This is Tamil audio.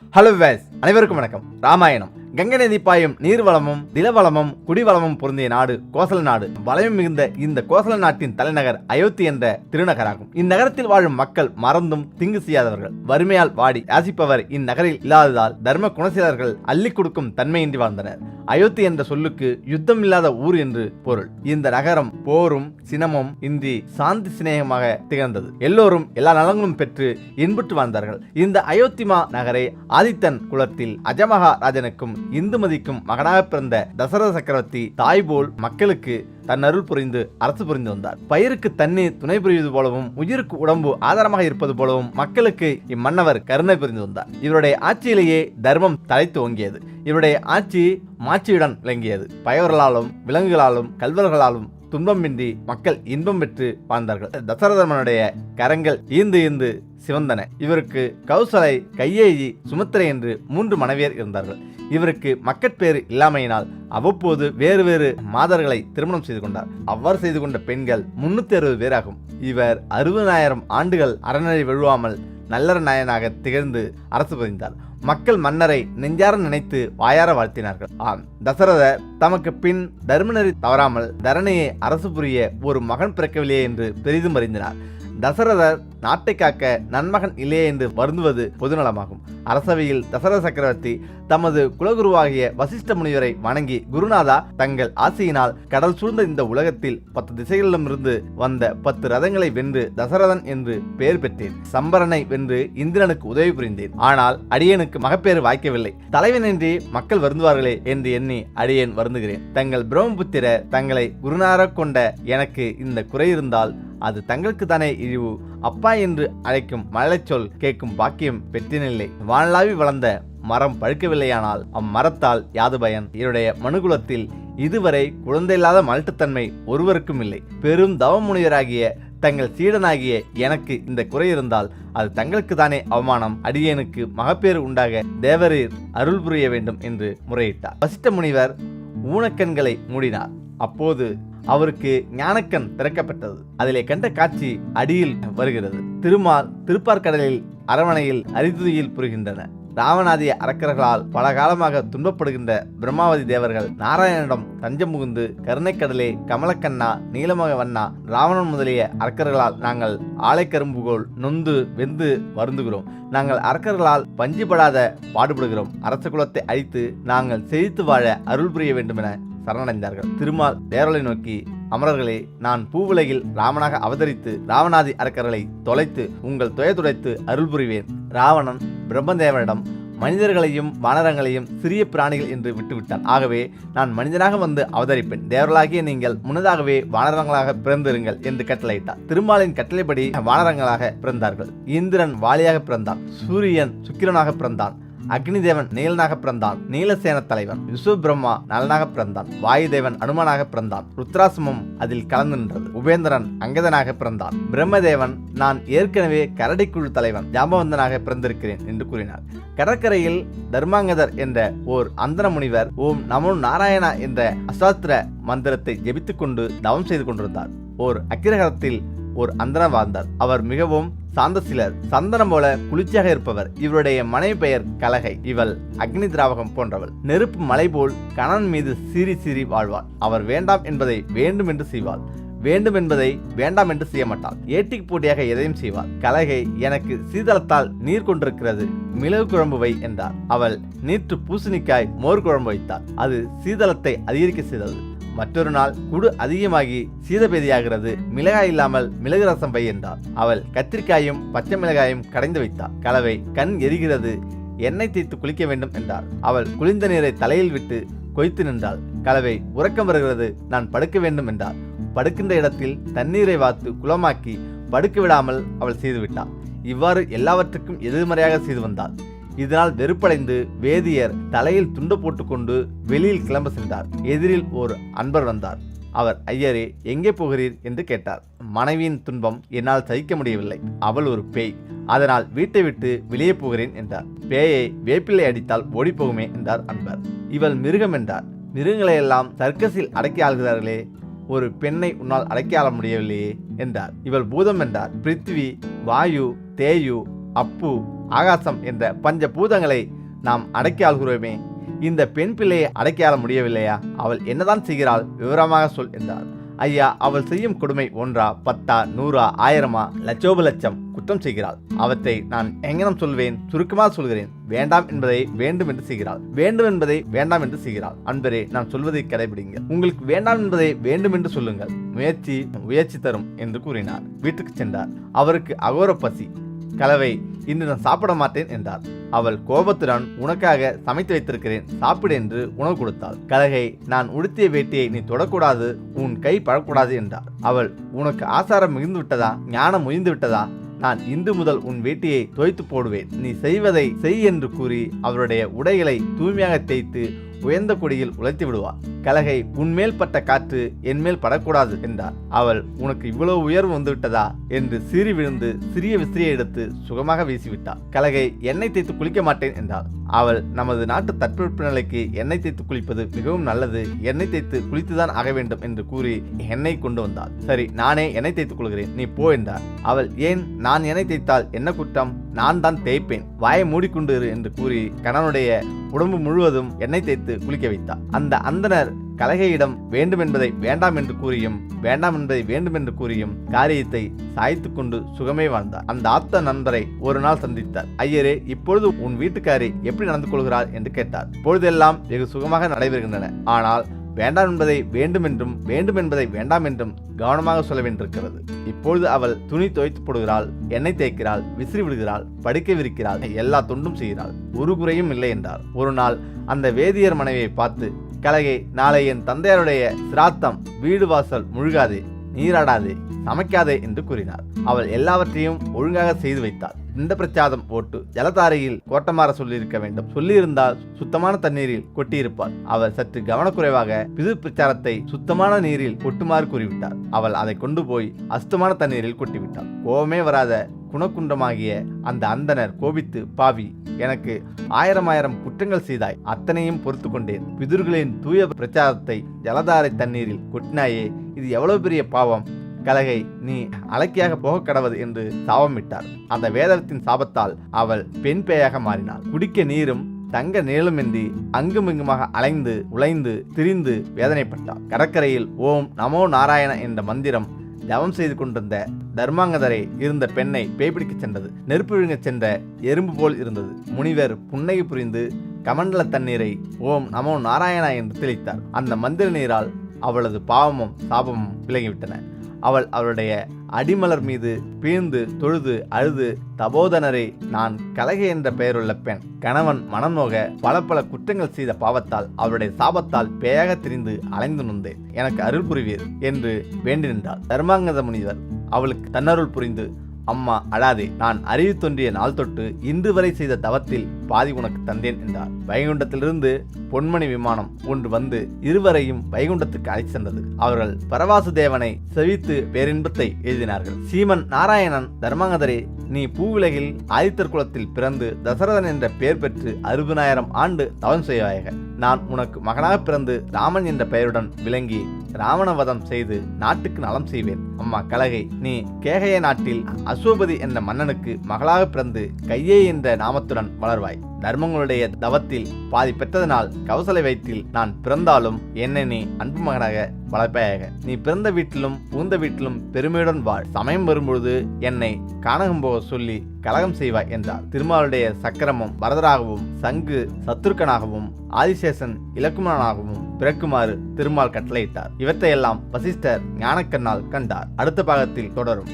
ஹலோ வேஸ், அனைவருக்கும் வணக்கம். ராமாயணம். கங்கை நதி பாயும் நீர்வளமும் நிலவளமும் குடிவளமும் பொருந்திய நாடு கோசல நாடு. வளம் மிகுந்த இந்த கோசல நாட்டின் தலைநகர் அயோத்தி என்ற திருநகராகும். இந்நகரத்தில் வாழும் மக்கள் மறந்தும் திங்கு செய்யாதவர்கள். வறுமையால் வாடி யாசிப்பவர் இந்நகரில் இல்லாததால் தர்ம குணசீலர்கள் அள்ளி கொடுக்கும் தன்மையின்றி வாழ்ந்தனர். அயோத்தி என்ற சொல்லுக்கு யுத்தம் இல்லாத ஊர் என்று பொருள். இந்த நகரம் போரும் சினமும் இன்றி சாந்தி சிநேகமாக திகழ்ந்தது. எல்லோரும் எல்லா நலங்களும் பெற்று இன்புற்று வாழ்ந்தார்கள். இந்த அயோத்திமா நகரை ஆதித்தன் குலத்தில் அஜமகா ராஜனுக்கும் இந்துமதிக்கும் மகனாக பிறந்த தசரத சக்கரவர்த்தி தாய் போல் மக்களுக்கு தன் அருள் புரிந்து அரசு புரிந்து வந்தார். பயிருக்கு தண்ணீர் துணை புரிவது போலவும் உயிருக்கு உடம்பு ஆதாரமாக இருப்பது போலவும் மக்களுக்கு இம்மன்னவர் கருணை புரிந்து வந்தார். இவருடைய ஆட்சியிலேயே தர்மம் தலைத்து ஓங்கியது. இவருடைய ஆட்சி மாட்சியுடன் விளங்கியது. பயவர்களாலும் விலங்குகளாலும் கல்வர்களாலும் துன்பமின்றி மக்கள் இன்பம் பெற்று வாழ்ந்தார்கள். தசரதமனுடைய கரங்கள் ஈந்து சிவந்தன. இவருக்கு கௌசலை, கையேயி, சுமித்திரை என்று 3 மனைவியர் இருந்தார்கள். இவருக்கு மக்கட்பேறு இல்லாமையினால் அவ்வப்போது வேறு வேறு மாதர்களை திருமணம் செய்து கொண்டார். அவ்வாறு செய்து கொண்ட பெண்கள் 360 பேராகும். இவர் 60,000 ஆண்டுகள் அறநெறி வழுவாமல் நல்லற நாயனாக திகழ்ந்து அரசு புரிந்தார். மக்கள் மன்னரை நெஞ்சார நினைத்து வாயார வாழ்த்தினார்கள். ஆம், தசரதர் தமக்கு பின் தர்மநெறி தவறாமல் தரணியை அரசு புரிய ஒரு மகன் பிறக்கவில்லையே என்று பெரிதும் அறிந்தினார். தசரதர் நாட்டை காக்க நன்மகன் இல்லையே என்று வருந்துவது பொதுநலமாகும். அரசவையில் தசரத சக்கரவர்த்தி தமது குலகுருவாகிய வசிஷ்ட முனிவரை வணங்கி, குருநாதா, தங்கள் ஆசையினால் கடல் சூழ்ந்த இந்த உலகத்தில் 10 திசைகளிலுமிருந்து வந்த 10 ரதங்களை வென்று தசரதன் என்று பெயர் பெற்றேன். சம்பரனை வென்று இந்திரனுக்கு உதவி புரிந்தேன். ஆனால் அடியனுக்கு மகப்பேறு வாய்க்கவில்லை. தலைவனின்றி மக்கள் வருந்துவார்களே என்று எண்ணி அடியேன் வருந்துகிறேன். தங்கள் பிரம்மபுத்திர தங்களை குருநாதராக கொண்ட எனக்கு இந்த குறை இருந்தால் அது தங்களுக்கு தானே இழிவு. அப்பா என்று அழைக்கும் மழலைச்சொல் கேட்கும் பாக்கியம் பெற்றினில்லை. வானளாவி வளர்ந்த மரம் பழுக்கவில்லையானால் அம்மரத்தால் யாது பயன்? என்னுடைய மனுகுலத்தில் இதுவரை குழந்தையில்லாத மலட்டுத்தன்மை ஒருவருக்கும் இல்லை. பெரும் தவமுனிவராகிய தங்கள் சீடனாகிய எனக்கு இந்த குறை இருந்தால் அது தங்களுக்கு தானே அவமானம். அடியேனுக்கு மகப்பேறு உண்டாக தேவரீர் அருள் புரிய வேண்டும் என்று முறையிட்டார். வசிஷ்ட முனிவர் ஊனக்கண்களை மூடினார். அப்போது அவருக்கு ஞானக்கண் திறக்கப்பட்டது. அதிலே கண்ட காட்சி அடியில் வருகிறது. திருமால் திருப்பார்கடலில் அரவணையில் அரிதுயில் புரிகின்றன. ராவணாதிய அரக்கர்களால் பல காலமாக துன்பப்படுகின்ற பிரம்மாவதி தேவர்கள் நாராயணனிடம் தஞ்சம் புகுந்து, கருணைக்கடலே, கமலக்கண்ணா, நீலமக வண்ணா, ராவணன் முதலிய அரக்கர்களால் நாங்கள் ஆலைக்கரும்புகோள் நொந்து வெந்து வருந்துகிறோம். நாங்கள் அரக்கர்களால் பஞ்சுபடாத பாடுபடுகிறோம். அரச குலத்தை அழித்து நாங்கள் செழித்து வாழ அருள் புரிய வேண்டுமென சரணடைந்தார்கள். திருமால் தேவர்களை நோக்கி, அமரர்களே, நான் பூவுலகில் ராமனாக அவதரித்து ராவணாதி அரக்கர்களை தொலைத்து உங்கள் துயதுடைத்து அருள் புரிவேன். ராவணன் பிரம்மதேவனிடம் மனிதர்களையும் வானரங்களையும் சிறிய பிராணிகள் என்று விட்டுவிட்டான். ஆகவே நான் மனிதனாக வந்து அவதரிப்பேன். தேவர்களாகிய நீங்கள் முன்னதாகவே வானரங்களாக பிறந்திருங்கள் என்று கட்டளையிட்டார். திருமாலின் கட்டளைப்படி வானரங்களாக பிறந்தார்கள். இந்திரன் வாலியாக பிறந்தான். சூரியன் சுக்கிரனாக பிறந்தான். அக்னி தேவன் நீலனாக பிறந்தான். நீலசேன தலைவன் விஸ்வபிரம்மா நலனாக பிறந்தான். வாயுதேவன் அனுமனாக பிறந்தான். ருத்ராசமும் அதில் கலந்து நின்றது. உபேந்திரன் அங்கதனாக பிறந்தான். பிரம்மதேவன் நான் ஏற்கனவே கரடிக்குழு தலைவன் ஜாம்பவந்தனாக பிறந்திருக்கிறேன் என்று கூறினார். கடற்கரையில் தர்மாங்கதர் என்ற ஓர் அந்தன முனிவர் ஓம் நமோ நாராயணா என்ற அசாஸ்திர மந்திரத்தை ஜெபித்துக் கொண்டு தவம் செய்து கொண்டிருந்தார். ஓர் அக்கிரகத்தில் ஒரு அந்தனர் வாழ்ந்தார். அவர் மிகவும் சாந்தசிலர், சந்தனம் போல குளிர்ச்சியாக இருப்பவர். இவருடைய மனைவி பெயர் கலகை. இவள் அக்னி திராவகம் போன்றவள். நெருப்பு மலை போல் கணவன் மீது சீறி சீறி வாழ்வாள். அவர் வேண்டாம் என்பதை வேண்டும் என்று செய்வாள். வேண்டும் என்பதை வேண்டாம் என்று செய்ய மாட்டாள். ஏட்டிக்கு போட்டியாக எதையும் செய்வாள். கலகை, எனக்கு சீதளத்தால் நீர் கொண்டிருக்கிறது, மிளகு குழம்பு வை என்றார். அவள் நேற்று பூசணிக்காய் மோர் குழம்பு வைத்தாள். அது சீதளத்தை அதிகரிக்க செய்தது. மற்றொரு நாள் குடு அதிகமாகி சீதபேதியாகிறது, மிளகாய் இல்லாமல் மிளகு ரசம் வை என்றார். அவள் கத்திரிக்காயும் பச்சை மிளகாயும் கடைந்து வைத்தார். கலவை, கண் எரிகிறது, எண்ணெய் தேய்த்து குளிக்க வேண்டும் என்றார். அவள் குளிர்ந்த நீரை தலையில் விட்டு கொய்த்து நின்றாள். கலவை, உறக்கம் வருகிறது, நான் படுக்க வேண்டும் என்றார். படுக்கின்ற இடத்தில் தண்ணீரை வார்த்து குளமாக்கி படுக்க விடாமல் அவள் செய்துவிட்டாள். இவ்வாறு எல்லாவற்றுக்கும் எதிர்மறையாக செய்து வந்தாள். இதனால் வெறுப்படைந்து வேதியர் தலையில் துண்டு போட்டுக்கொண்டு வெளியில் கிளம்ப சென்றார். எதிரில் ஒரு அன்பர் வந்தார். அவர், ஐயரே, எங்கே போகிறீர் என்று கேட்டார். மனைவியின் துன்பம் என்னால் சகிக்க முடியவில்லை. அவள் ஒரு பேய், அதனால் வீட்டை விட்டு வெளியே போகிறேன் என்றார். பேயை வேப்பிள்ளை அடித்தால் ஓடிப்போகுமே என்றார் அன்பர். இவள் மிருகம் என்றார். மிருகங்களையெல்லாம் சர்க்கஸில் அடக்கி ஆள்கிறார்களே, ஒரு பெண்ணை உன்னால் அடக்கி ஆள முடியவில்லையே என்றார். இவள் பூதம் என்றார். பிருத்திவி, வாயு, தேயு, அப்பு, ஆகாசம் என்ற பஞ்ச பூதங்களை நாம் அடக்கி ஆள்கிறோமே, இந்த பெண் பிள்ளையை அடக்கி ஆள முடியவில்லையா? அவள் என்னதான் செய்கிறாள்? விவரமாக சொல் என்றார். ஐயா, அவள் செய்யும் கொடுமை 1 10 100 1000 லட்சோப லட்சம் குற்றம் செய்கிறாள். அவற்றை நான் எங்கனம் சொல்வேன்? சுருக்கமாக சொல்கிறேன். வேண்டாம் என்பதை வேண்டும் என்று செய்கிறாள், வேண்டும் என்பதை வேண்டாம் என்று செய்கிறாள். அன்பரே, நான் சொல்வதை கடைபிடிங்கள். உங்களுக்கு வேண்டாம் என்பதை வேண்டும் என்று சொல்லுங்கள். முயற்சி தரும் என்று கூறினார். வீட்டுக்கு சென்றார். அவருக்கு அகோர பசி. கலவை, இன்று நான் சாப்பிட மாட்டேன் என்றார். அவள் கோபத்துடன், உனக்காக சமைத்து வைத்திருக்கிறேன், சாப்பிடு என்று உணவு கொடுத்தாள். கலகை, நான் உடுத்திய வேட்டியை நீ தொடக்கூடாது, உன் கை படக்கூடாது என்றார். அவள், உனக்கு ஆசாரம் மிகுந்து விட்டதா? ஞானம் முயந்து விட்டதா? நான் இன்று முதல் உன் வேட்டியை தோய்த்து போடுவேன், நீ செய்வதை செய் என்று கூறி அவருடைய உடைகளை தூய்மையாக தேய்த்து உயர்ந்த கொடியில் உழைத்து விடுவார். கலகை, உன்மேல் பட்ட காற்று என் மேல் படக்கூடாது என்றார். அவள், உனக்கு இவ்வளவு உயர்வு வந்துவிட்டதா என்று சீறி விழுந்து சிறிய விசிறியை எடுத்து சுகமாக வீசிவிட்டாள். கலகை, எண்ணெய் தேய்த்து குளிக்க மாட்டேன் என்றாள். அவள், நமது நாட்டு தட்பவெப்ப நிலைக்கு எண்ணெய் தேய்த்து குளிப்பது மிகவும் நல்லது, எண்ணெய் தேய்த்து குளித்துதான் ஆக வேண்டும் என்று கூறி எண்ணெய் கொண்டு வந்தாள். சரி, நானே எண்ணெய் தேய்த்துக் கொள்கிறேன், நீ போ என்றார். அவள், ஏன், நான் எண்ணெய் தேய்த்தால் என்ன குற்றம்? நான் தான் தேய்ப்பேன், வாயை மூடிக்கொண்டு என்று கூறி கணவனுடைய உடம்பு முழுவதும் எண்ணெய் தேய்த்து குளிக்க வைத்தார். அந்த அந்தனர் கலகையிடம் வேண்டும் என்பதை வேண்டாம் என்று கூறியும், வேண்டாம் என்பதை வேண்டும் என்று கூறியும் காரியத்தை சாய்த்து கொண்டு சுகமே வாழ்ந்தார். அந்த ஆத்த நண்பரை ஒரு நாள் சந்தித்தார். ஐயரே, இப்பொழுது உன் வீட்டுக்காரி எப்படி நடந்து கொள்கிறார் என்று கேட்டார். பொழுதெல்லாம் வெகு சுகமாக நடைபெறுகின்றன. ஆனால் வேண்டாம் என்பதை வேண்டும் என்றும் வேண்டும் என்பதை வேண்டாம் என்றும் கவனமாக சொல்ல வேண்டியிருக்கிறது. இப்பொழுது அவள் துணி துவைத்து போடுகிறாள், எண்ணெய் தேய்க்கிறாள், விசிறி விடுகிறாள், படுக்கை விரிக்கிறாள், எல்லா தொண்டும் செய்கிறாள், ஒரு குறையும் இல்லை என்றார். ஒரு நாள் அந்த வேதியர் மனைவியை பார்த்து, கலகை, நாளை என் தந்தையாருடைய சிராத்தம், வீடு வாசல் முழுகாதே, நீராடாதே, சமைக்காதே என்று கூறினார். அவள் எல்லாவற்றையும் ஒழுங்காக செய்து வைத்தாள். இந்த பிரச்சாதம் போட்டு ஜலதாரையில் கோட்டமாற சொல்லியிருக்க வேண்டும். சொல்லியிருந்தால் சுத்தமான தண்ணீரில் கொட்டியிருப்பாள். அவள் சற்று கவனக்குறைவாக பிது பிரச்சாரத்தை சுத்தமான நீரில் கொட்டுமாறு கூறிவிட்டார். அவள் அதை கொண்டு போய் அசுத்தமான தண்ணீரில் கொட்டிவிட்டாள். கோபமே வராத குணக்குன்றமாகிய அந்த அந்தனர் கோபித்து, பாவி, எனக்கு 1000 குற்றங்கள் செய்தாய், அத்தனையும் பொறுத்து கொண்டேன். பிதுர்களின் தூய பிரச்சாரத்தை ஜலதாரை தண்ணீரில் கொட்டினாயே, இது எவ்வளவு பெரிய பாவம். கலகை, நீ அலக்கியாக போக கடவது என்று சாபமிட்டார். அந்த வேதத்தின் சாபத்தால் அவள் பெண் பேயாக மாறினாள். குடிக்க நீரும் தங்க நிழலுமின்றி அங்குமிங்குமாக அலைந்து உழைந்து திரிந்து வேதனைப்பட்டாள். கடற்கரையில் ஓம் நமோ நாராயண என்ற மந்திரம் ஜபம் செய்து கொண்டிருந்த தர்மாங்கதரை இருந்த பெண்ணை பேய்பிடிக்க சென்றது. நெருப்பு விழுங்க சென்ற எறும்பு போல் இருந்தது. முனிவர் புன்னகை புரிந்து கமண்டல தண்ணீரை ஓம் நமோ நாராயணா என்று தெளித்தார். அந்த மந்திர நீரால் அவளது பாவமும் சாபமும் விலகிவிட்டன. அவள் அவளுடைய அடிமலர் மீது பீழ்ந்து தொழுது அழுது, தபோதனரை, நான் கலகை என்ற பெயருள்ள பெண், கணவன் மனம் நோக பல குற்றங்கள் செய்த பாவத்தால் அவருடைய சாபத்தால் பேயாக திரிந்து அலைந்து நொந்தேன், எனக்கு அருள் புரிவீர் என்று வேண்டி நின்றாள். தர்மாங்கத முனிவர் அவளுக்கு தன்னருள் புரிந்து, அம்மா அழாதே, நான் அறிவு தோன்றிய நாள் தொட்டு இன்று வரை செய்த தவத்தில் பாதி உனக்கு தந்தேன் என்றார். வைகுண்டத்திலிருந்து பொன்மணி விமானம் ஒன்று வந்து இருவரையும் வைகுண்டத்துக்கு அழைத்து சென்றது. அவர்கள் பரவாசுதேவனை செவித்து பேரின்பத்தை எழுதினார்கள். சீமன் நாராயணன், தர்மாங்கதரே, நீ பூவுலகில் ஆதித்தர் குலத்தில் பிறந்து தசரதன் என்ற பெயர் பெற்று 60,000 ஆண்டு தவம் செய்வாயாக. நான் உனக்கு மகனாக பிறந்து ராமன் என்ற பெயருடன் விளங்கி ராவணவதம் செய்து நாட்டுக்கு நலம் செய்வேன். அம்மா கலகை, நீ கேகய நாட்டில் அசோபதி என்ற மன்னனுக்கு மகளாக பிறந்து கையே என்ற நாமத்துடன் வளர்வாய். தர்மங்களுடைய தவத்தில் பாதி பெற்றதனால் கௌசலை வயிற்றில் நான் பிறந்தாலும் என்னை நீ அன்பு மகனாக வளர்ப்பாயாக. நீ பிறந்த வீட்டிலும் புகுந்த வீட்டிலும் பெருமையுடன் வாழ். சமயம் வரும்பொழுது என்னை கானகம் போக சொல்லி கலகம் செய்வாய் என்றார். திருமாலுடைய சக்கரமும் பரதராகவும் சங்கு சத்ருக்கனாகவும் ஆதிசேஷன் இலக்குமனாகவும் பிறக்குமாறு திருமால் கட்டளையிட்டார். இவற்றையெல்லாம் வசிஷ்டர் ஞானக்கண்ணால் கண்டார். அடுத்த பாகத்தில் தொடரும்.